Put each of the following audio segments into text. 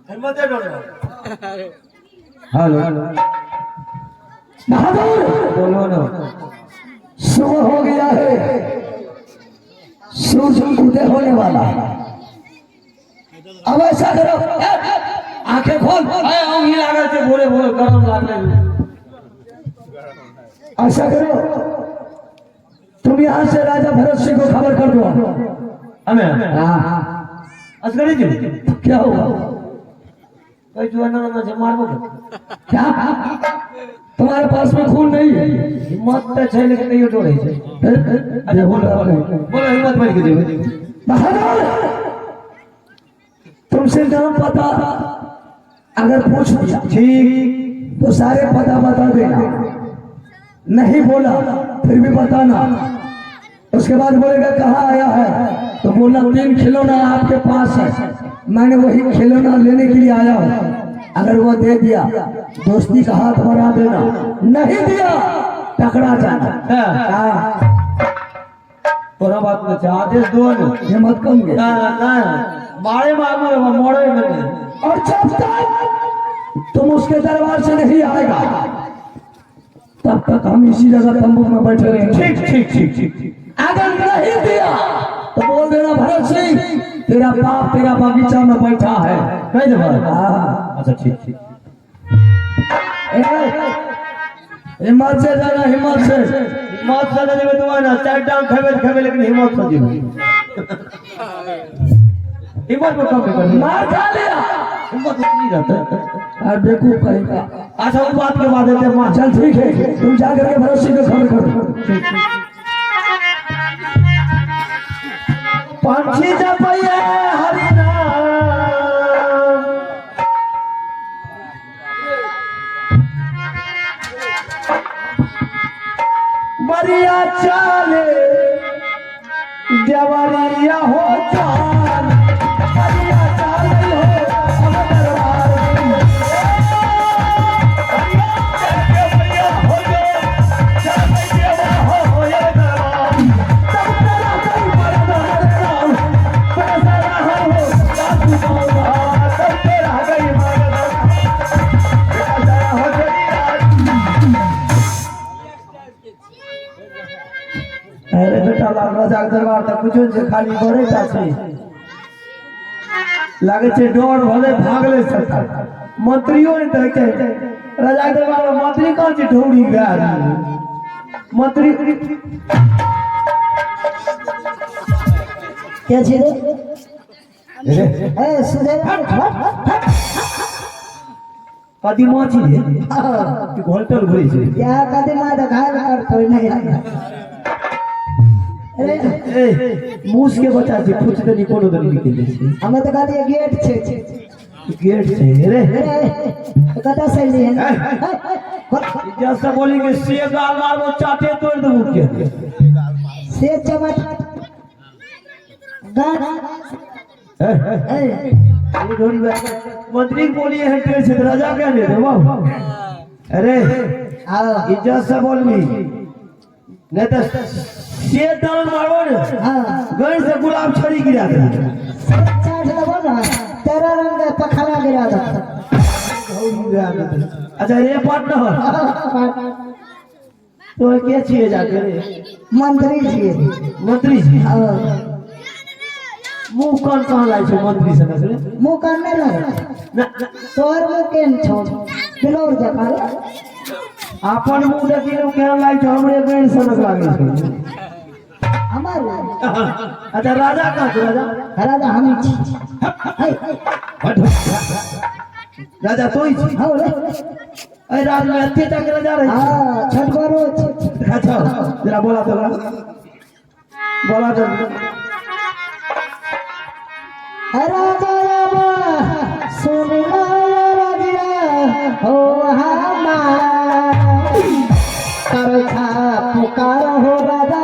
हिम्मत है डोले हेलो बहादुर बोलो ना। सुबह हो गया है, सूरज उदय होने वाला है। अब ऐसा करो, आंखें खोल। अंगी लागल से बोले बोले गरम लागल। ऐसा करो, तुम यहाँ से राजा भरत सिंह को खबर कर दो। हमें हाँ असगरी जी क्या हुआ? कोई जुआना ना से मारबो क्या तुम्हारे पास में खून नहीं है? हिम्मत तो छै लेकिन नहीं डोले छै। अरे बोलो बोलो हिम्मत मार के देबे। बहादुर तुमसे नाम पता अगर पूछ लिया ठीक तो सारे पता बता देना, नहीं बोला फिर भी बताना। उसके बाद बोलेगा कहाँ आया है तो बोलना 3 खिलौना आपके पास है, मैंने वही खिलौना लेने के लिए आया हूँ। अगर वो दे दिया दोस्ती का हाथ बढ़ा देना, नहीं दिया टकरा जाना। तोरा बात में छै आदेश दो न हिम्मत कम गया ना ना मारे मारो मोड़े में। और जब तक तुम उसके दरबार से नहीं आएगा तब तक हम इसी जगह तंबू में बैठे रहेंगे। ठीक ठीक ठीक ठीक। अगर नहीं दिया तो बोल देना भरत सिंह तेरा बाप तेरा बगीचा में बैठा है, कह दे। अच्छा ठीक ठीक। हिम्मत से जाना, हिम्मत से। हिम्मत से देबे तो ना चार टांग खेबे लेकिन हिम्मत से जेबे। हिम्मत को कम कर मार खा लिया हिम्मत नहीं रहता। और बेवकूफ कहेगा। अच्छा वो बात के बाद देते मां। चल ठीक है, तुम जा करके भरत सिंह को खबर कर दो। पंछी जपइए हरि नाम बरिया चाले देवरिया हो जान बरिया चाले हो दरबार अरे बेटा राजा के दरबार तक कुछ से खाली बड़े छै लागे छै डर भले भागले सकता मंत्रियों ने देखे राजा के दरबार में मंत्री कौन छै ढौड़ी गया मंत्री क्या चीज है सुधे कदीमा छी कि घोलटल घुरी छै या कदीमा तो घायल कर कोई नहीं। मूस के बच्चा छै कुछ तो कोनो दनी निकल छै। हमें तो कहते गेट छे गेट छै रे कता सही है। जैसा बोलेंगे से गाल गाल वो चाटे तोड़ दूं के से चमट गाना मंत्री बोलिए है ट्रेन से राजा क्या ले रहे वाह। अरे इज्जत से बोलनी नहीं तो से डाल मारो न गन से गुलाब छड़ी गिरा दे चाट लगो ना तेरा रंग पखला गिरा दो। अच्छा ये पार्टनर तो क्या चाहिए जाके मंत्री जी मंत्री जी मुंह कौन कहाँ लाई छो मंत्री से नसले मुंह करने लगे तोर मुंह केन छो बिलोर जका अपन मुंह देखी लो क्या लाई छो हमरे बेन से नस लागे छो हमारे। अच्छा राजा का राजा राजा हम ही राजा तो ही हां रे अरे राज में अत्याचार के राजा रहे हां छठ करो। अच्छा जरा बोला तो बोला तो राजा रामा सुनना राजा हो हमार करछा पुकार हो राजा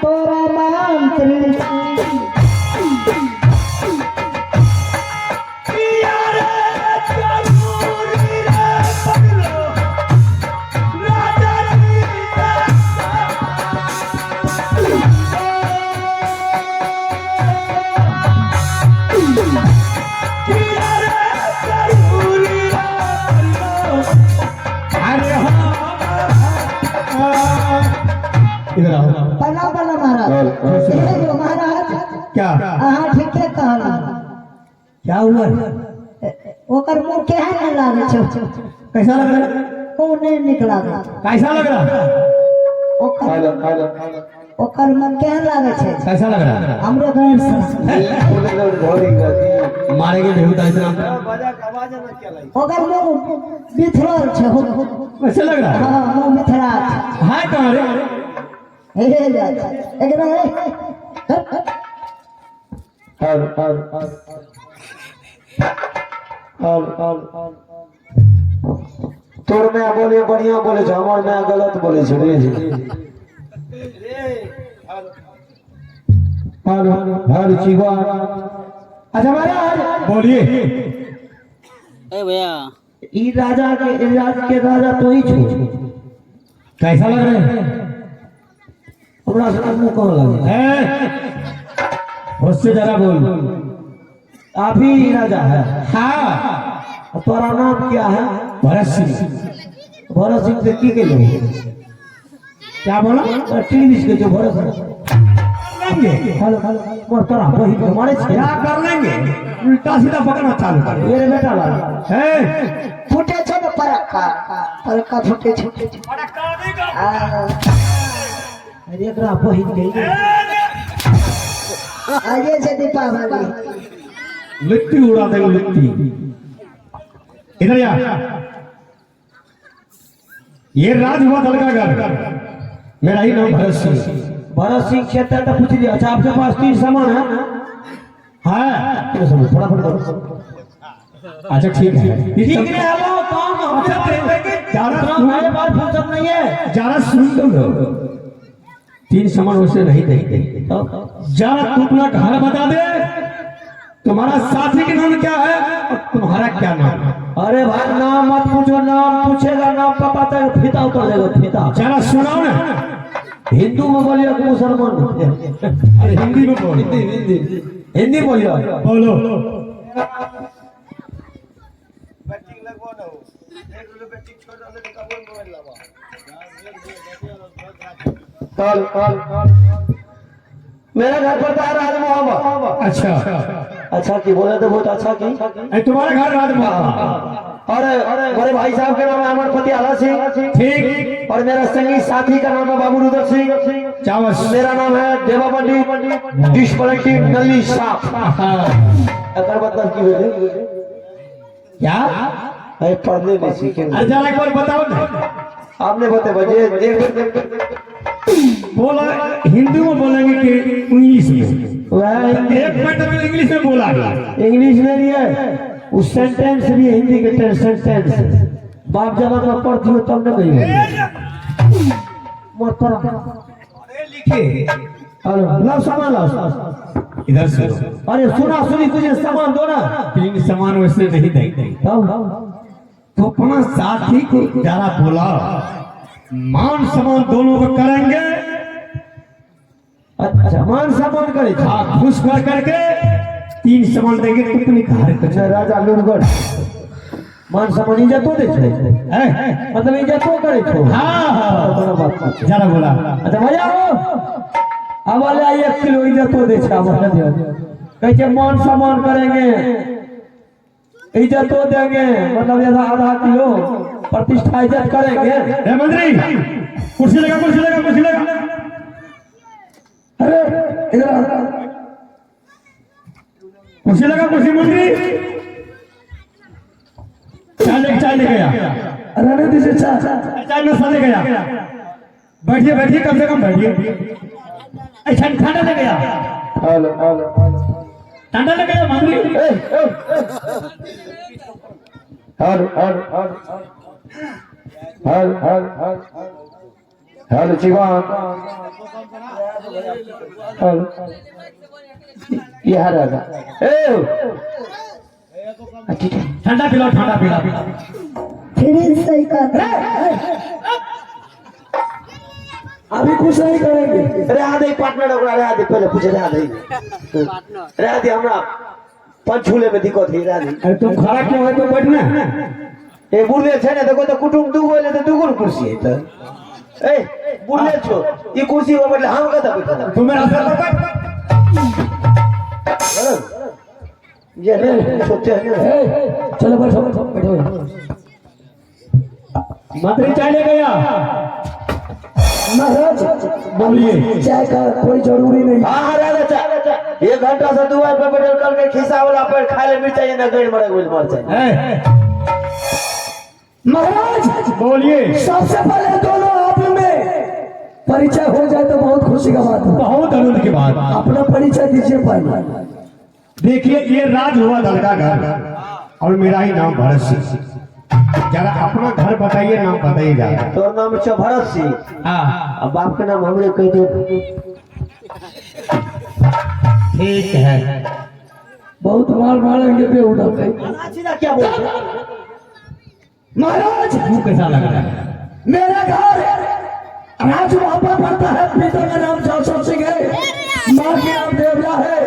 तोरा मंत्री इधर आओ। बना बना महाराज ये जो महाराज क्या हाँ ठीक है कहला क्या हुआ? ओकर मुंह के है ना लागे छो कैसा लग रहा है? वो नहीं निकला कैसा लग रहा है? ओकर मुंह के है लागे छे कैसा लग रहा है? हमरे घर से मारेंगे बेहुदा इतना। ओकर मुंह बिथरल छे कैसा लग रहा है? हाँ मुंह बिथरा हाय कहाँ रे? हे जा एकदम तोर में बोले बढ़िया बोले छो, हमर में गलत बोले छो रे। हर जीवा अच्छा महाराज बोलिए। ए भैया ई राजा के राजा तो ही छो। कैसा लग रहा है? हमरा से मुंह कौन लगे? उससे जरा बोल। आप ही राजा है? हाँ। तुम्हारा नाम क्या है? भरत सिंह। भरत सिंह से की लोग क्या बोला? टीवी के जो भरत सिंह हेलो और तोरा वही हमारे छे क्या कर लेंगे? उल्टा सीधा पकड़ना चालू कर। मेरे बेटा वाला है फुटे छे न परका फुटे छे अरे एकरा वही के आगे से दीपावली लिट्टी उड़ा देंगे लिट्टी। इधर या ये राज हुआ दलगागढ़। मेरा ही नाम भरत सिंह। भरत सिंह क्षेत्र तो पूछ लिया। अच्छा आपके पास 3 सामान है? हाँ फटाफट करो। अच्छा ठीक है। ठीक नहीं है वो काम हमसे करेंगे। ज्यादा मेरे पास फुर्सत नहीं है। ज्यादा सुन लो। 3 सामान वैसे नहीं देंगे। ज्यादा तू अपना घर बता दे। तुम्हारा साथी का नाम क्या है और तुम्हारा क्या नाम है? अरे भाई नाम मत पूछो, नाम पूछेगा नाम का पता है फीता उतर जाएगा फीता। जरा सुनाओ ना। हिंदू में बोलिए कि मुसलमान में? अरे हिंदी में बोलो। हिंदी बोलिए। बोलो। मेरा घर पड़ता है राज मोहम्मद। अच्छा की बोले तो बहुत अच्छा की। तुम्हारा घर राज मोहम्मद। और मेरे भाई साहब का नाम है अमरपति आला सिंह। ठीक। और मेरा संगी साथी का नाम है बाबू रुद्र सिंह। चावस। मेरा नाम है देवा पंडित डिस्पलिटी नली साफ। अगर मतलब की बोले क्या? अरे पढ़ने में सीखे। अरे जरा एक बार बताओ ना। आपने बता बजे बोला हिंदी में बोलेंगे कि इंग्लिश में? वह एक मिनट में इंग्लिश में बोला। इंग्लिश में नहीं है, उस सेंटेंस भी है हिंदी के सेंटेंस। बाप जब मैं पढ़ती हूँ तब न कही लो सामान लो। इधर से अरे सुना सुनी तुझे सामान दो ना। 3 सामान वैसे नहीं देंगे। तो अपना साथी को जरा बोला। मान सम्मान दोनों को करेंगे। अच्छा मान सम्मान करे। हाँ घुस कर करके 3 सामान देंगे तो अपने घर को। अच्छा राजा लूटगढ़ मान सम्मान इज्जतो दे छे। मतलब इज्जतो करे छो। हाँ बात जरा बोला। अच्छा भैया हो अब वाले 1 किलो इज्जतो दे छे। कहे छे मान सम्मान करेंगे, इज्जतो देंगे, मतलब आधा किलो प्रतिष्ठा इज्जत करेंगे। मंत्री कुर्सी लगा कुर्सी लगा कुर्सी लगा। अरे इधर कुर्सी लगा कुर्सी। मंत्री चाय ले गया। रहने दीजिए चाय नाश्ता ले गया। बैठिए बैठिए कम से कम बैठिए। अच्छा ठंडा ले गया। ठंडा ले गया मंत्री। हेलो जीवन ये राजा ठंडा पिलाओ ठंडा पिलाओ। फिर सही कर अभी कुछ नहीं करेंगे। अरे आधे पार्टनर ओकरा रे आधे पहले पूछे रे आधे रे आधे हमरा पंचूले में दिक्कत ही रानी अरे तुम खड़ा क्यों है तो बैठना ए बुढ़े छे ने देखो तो कुटुंब दू गोले तो दुगुन कुर्सी है तो ए बुढ़े छो ई कुर्सी पर बैठले हम कता बैठा तुम मेरा सर पर बैठ ये ने सोचे है चलो बैठो बैठो। मंत्री चाय ले गया महाराज बोलिए। चाय का कोई जरूरी नहीं। हां राजा एक घंटा से दुआर पे बैठल कल के खिसा वाला पर खाए ले मिर्चाई ना गड़ मरे गोल मार जाए। महाराज बोलिए। सबसे पहले दोनों आप में परिचय हो जाए तो बहुत खुशी का बात है। बहुत आनंद की बात। अपना परिचय दीजिए पहले। देखिए ये राज हुआ दलका घर और मेरा ही नाम भरत सिंह। जरा अपना घर बताइए, नाम बताइए जरा। तो नाम है भरत सिंह। हाँ अब बाप का नाम हमरे कह दे। ठीक है। बहुत मार मारेंगे पे उठाते। सीधा क्या बोलते महाराज मुंह कैसा लग रहा है? मेरा घर राज वहां पड़ता है। पिता का नाम जौसफ सिंह है, माँ का नाम देवला है,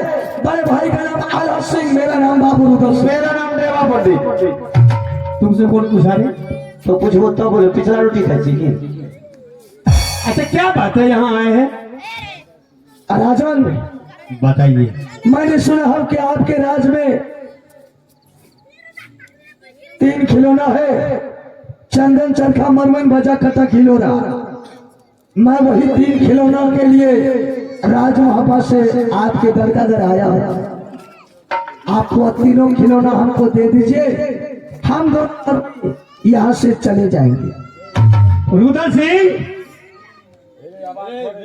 बड़े भाई का नाम आला सिंह, मेरा नाम बाबू रुदल सिंह। मेरा नाम देवा पंडित। तुमसे कौन पूछा रे? तो पूछो तो बोले पिछला रोटी खाई थी। अच्छा क्या बात है, यहाँ आए हैं? राजन बताइए। मैंने सुना है कि आपके राज में 3 खिलौना है, चंदन चरखा मरमन बजा कथा खिलौना। मैं वही 3 खिलौना के लिए राज महापा से आपके दरगाह आया हूँ। आपको तीनों खिलौना हमको दे दीजिए, हम दोनों यहाँ से चले जाएंगे। रुदल सिंह,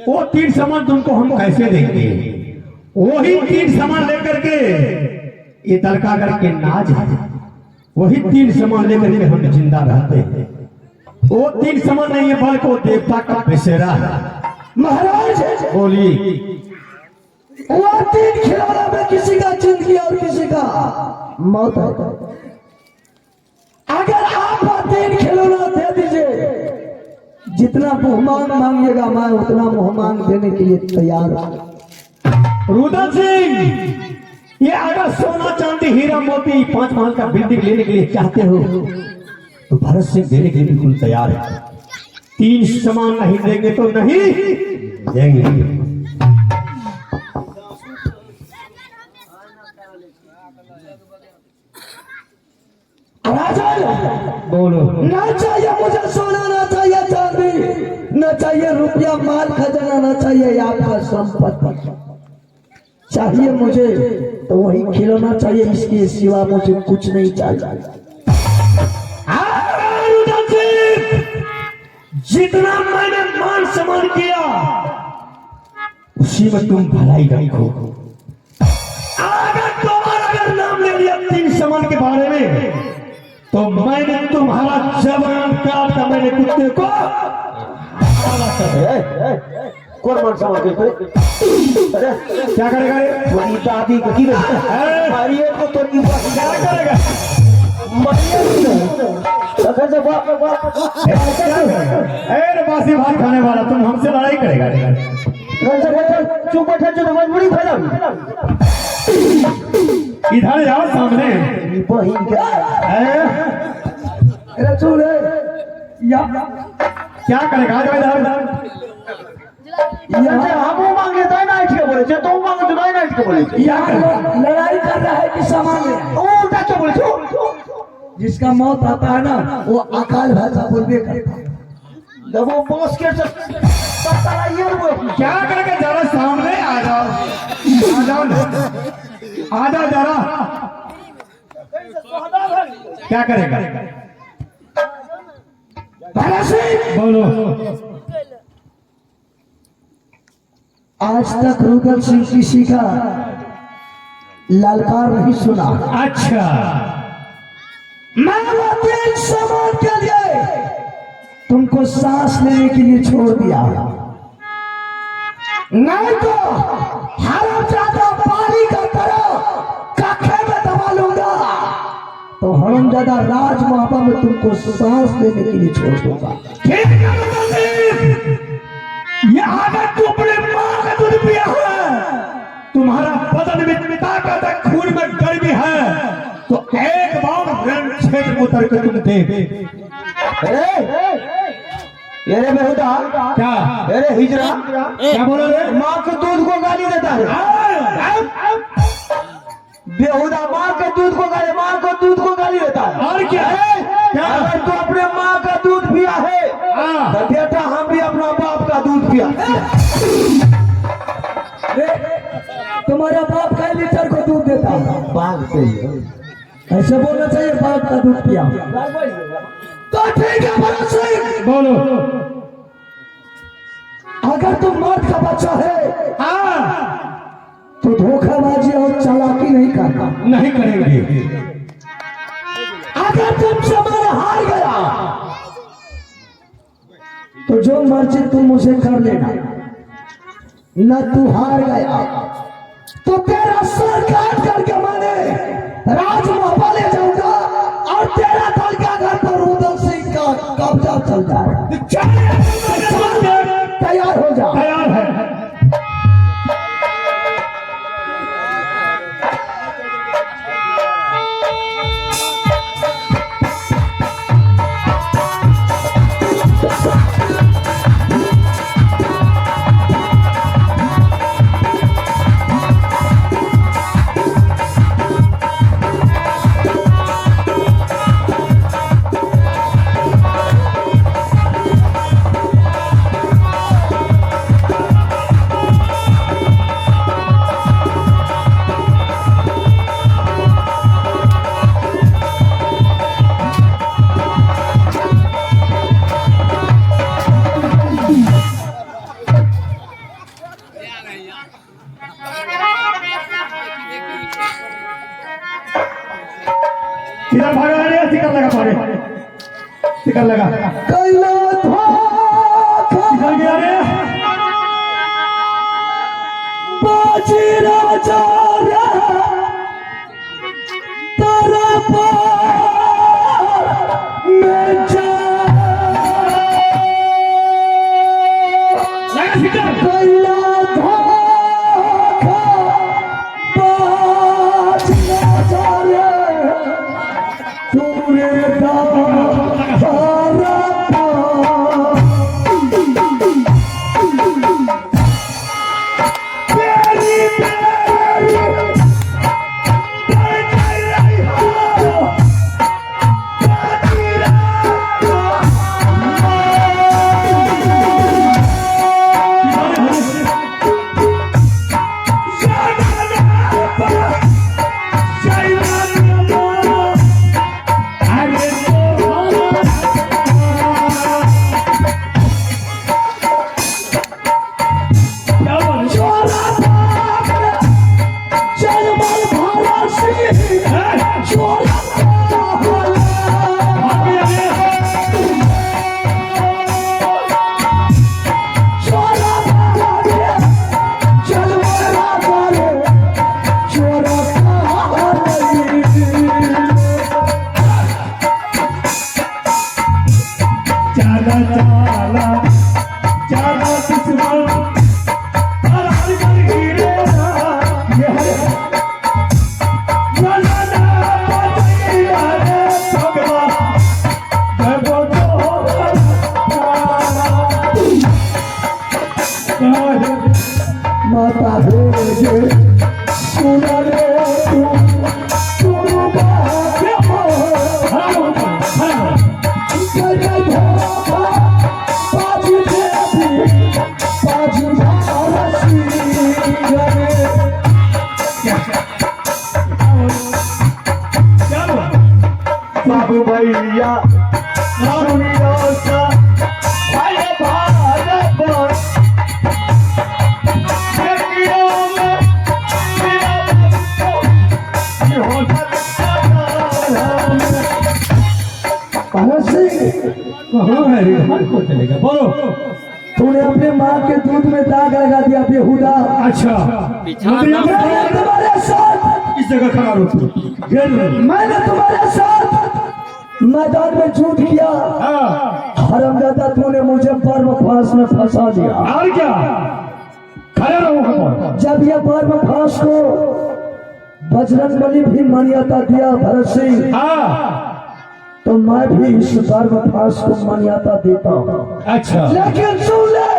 वो 3 सामान तुमको हम कैसे देंगे? वही 3 सामान लेकर के ये दलका करके नाज है, वही 3 सामान लेकर के हम जिंदा रहते हैं। वो 3 सामान नहीं है बल्कि वो देवता का बसेरा है। महाराज बोलिए। वो 3 खिलौना में किसी का जिंदगी और किसी का मौत है। अगर आप 3 खिलौना दे दीजिए, जितना मेहमान मांगिएगा मैं उतना मेहमान देने के लिए तैयार हूं। रुदल सिंह, ये अगर सोना चांदी हीरा मोती 5 महल का बिल्डिंग लेने के लिए चाहते हो तो भरत सिंह देने के लिए बिल्कुल तैयार है। 3 सामान नहीं देंगे तो नहीं देंगे। राजा बोलो। ना चाहिए मुझे सोना, ना चाहिए चांदी, ना चाहिए रुपया माल खजाना, ना चाहिए आपका संपत्ति। चाहिए मुझे तो वही खिलौना चाहिए, इसके सिवा मुझे कुछ नहीं चाहिए। जितना मैंने मान सम्मान किया उसी में तुम भलाई रखो। अगर नाम ले लिया 3 सामान के बारे में तो मैंने तुम्हारा जवान काट का मैंने कुत्ते को कौन मान समझ के अरे क्या करेगा रे? वही दादी को की मारिए को तो नहीं क्या करेगा? अगर से बाप अरे बासी भात खाने वाला तुम हमसे लड़ाई करेगा रे? चुप बैठा जो मजबूरी फैला। इधर जाओ सामने। बहिन क्या रसूल या क्या करेगा? जो इधर जैसे हम मांगे तो ना इसके बोले छे, तो मांगे तो ना इसके बोले छे। या लड़ाई कर रहा है कि सामान ले ओ उल्टा क्यों बोले छो? जिसका मौत आता है ना वो अकाल भाषा बोलबे करता है। जब वो बॉस के पता ये वो क्या करेगा? जरा सामने आ जाओ, आ जाओ ना, आ जाओ जरा। क्या करेगा? बोलो। आज तक रुदल सिंह किसी का ललकार नहीं सुना। अच्छा, मैं वो 3 सामान के लिए तुमको सांस लेने के लिए छोड़ दिया, नहीं तो हरामजादा पानी का तरह कखे में दबा लूंगा, तो हरामजादा राज महापा में तुमको सांस लेने के लिए छोड़ दूंगा। ठीक है रुदल सिंह, ये अगर तू अपने माँ का दूध पिया है तुम्हारा बदन में ताकत है, खून में गर्मी है, तो एक बार रण क्षेत्र में उतर कर तुम देख। अरे बेहुदा क्या? अरे हिजरा क्या बोलो रे? माँ के दूध को गाली देता है। बेहुदा माँ के दूध को गाली, माँ को दूध को गाली देता है। और क्या? क्या? अगर तू अपने माँ का दूध पिया है तो बेटा हम भी अपना बाप का दूध पिया। तुम्हारा बाप का लीटर को दूध देता है, बाप से ऐसे बोलना चाहिए, बाप का दूध पिया। तो ठीक है भरत सिंह, बोलो। अगर तुम मर्द का बच्चा है हाँ, तो धोखाबाजी और चालाकी नहीं करना। नहीं करेंगे। अगर तुमसे मैं हार गया तो जो मर्जी तुम मुझे कर लेना, न तू हार गया तो तेरा सर काट करके मैंने राजमहल ले जाऊंगा और तेरा दल का घर पर रुदल सिंह का कब्जा चल जाएगा। तैयार हो जा। तैयार है। किधर भागा रे? शिकार लगा मारे, शिकार लगा। कैला किधर गया रे? बाजी राजा रे तेरा पार में जा। लगा शिकार। कैला धोखा बाजी राजा रे तूने दारा माता भेजे सुना रे तू सुनो बात हो। कैला धोखा बाजी देवी बाजी भारसी रे। बाबू भैया दुनिया सा भाई भारत कहाँ है रे? हर को चलेगा। बोलो। तूने अपने माँ के दूध में दाग लगा दिया बेहुदा। अच्छा, मैंने तुम्हारे साथ इस जगह खड़ा रहो तू। मैंने तुम्हारे साथ मैदान में झूठ किया। हरामजादा तूने मुझे पर्व फांस में फंसा दिया। और क्या? खड़े रहो वहां जब यह पर्वभास को बजरंगबली भी मान्यता दिया भरत सिंह, हाँ तो मैं भी इस पर्वभास को मान्यता देता हूँ। अच्छा लेकिन सुन ले,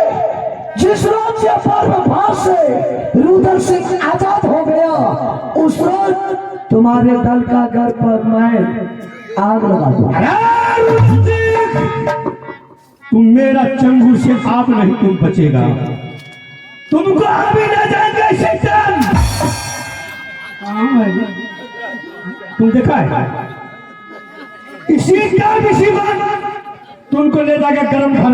जिस रोज ये पर्वभास से रुद्र सिंह आजाद हो गया, उस रोज तुम्हारे दल का घर पर मैं आग लगा दूंगा। तुम मेरा चंगुल से आप नहीं तुम बचेगा, तुमको अभी न जाएंगे शैतान। तुम देखा है इसी बात तुमको ले जाकर गर्म